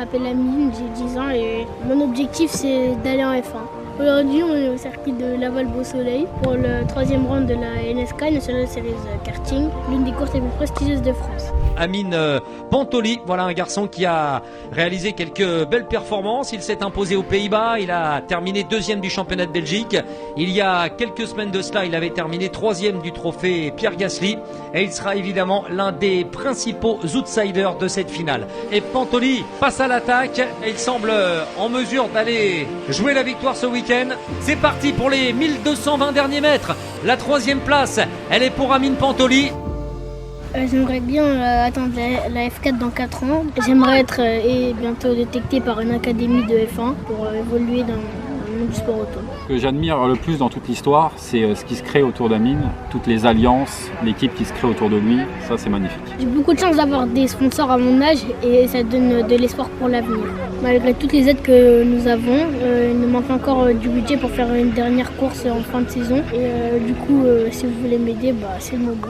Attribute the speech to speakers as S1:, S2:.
S1: m'appelle Amine, j'ai 10 ans et mon objectif c'est d'aller en F1. Aujourd'hui, on est au circuit de Laval-Beau-Soleil pour le 3e round de la NSK, National Series Karting, l'une des courses les plus prestigieuses de France.
S2: Amine Pantoli, voilà un garçon qui a réalisé quelques belles performances. Il s'est imposé aux Pays-Bas, il a terminé 2e du championnat de Belgique. Il y a quelques semaines de cela, il avait terminé 3e du trophée Pierre Gasly. Et il sera évidemment l'un des principaux outsiders de cette finale. Et Pantoli passe à l'attaque et il semble en mesure d'aller jouer la victoire ce week-end. C'est parti pour les 1220 derniers mètres. La 3e place, elle est pour Amine Pantoli.
S1: J'aimerais bien attendre la F4 dans 4 ans. J'aimerais être bientôt détecté par une académie de F1 pour évoluer dans le monde du sport auto.
S3: Ce que j'admire le plus dans toute l'histoire, c'est ce qui se crée autour d'Amine, toutes les alliances, l'équipe qui se crée autour de lui, ça c'est magnifique.
S1: J'ai beaucoup de chance d'avoir des sponsors à mon âge et ça donne de l'espoir pour l'avenir. Malgré toutes les aides que nous avons, il nous manque encore du budget pour faire une dernière course en fin de saison. Et du coup, si vous voulez m'aider, c'est le moment.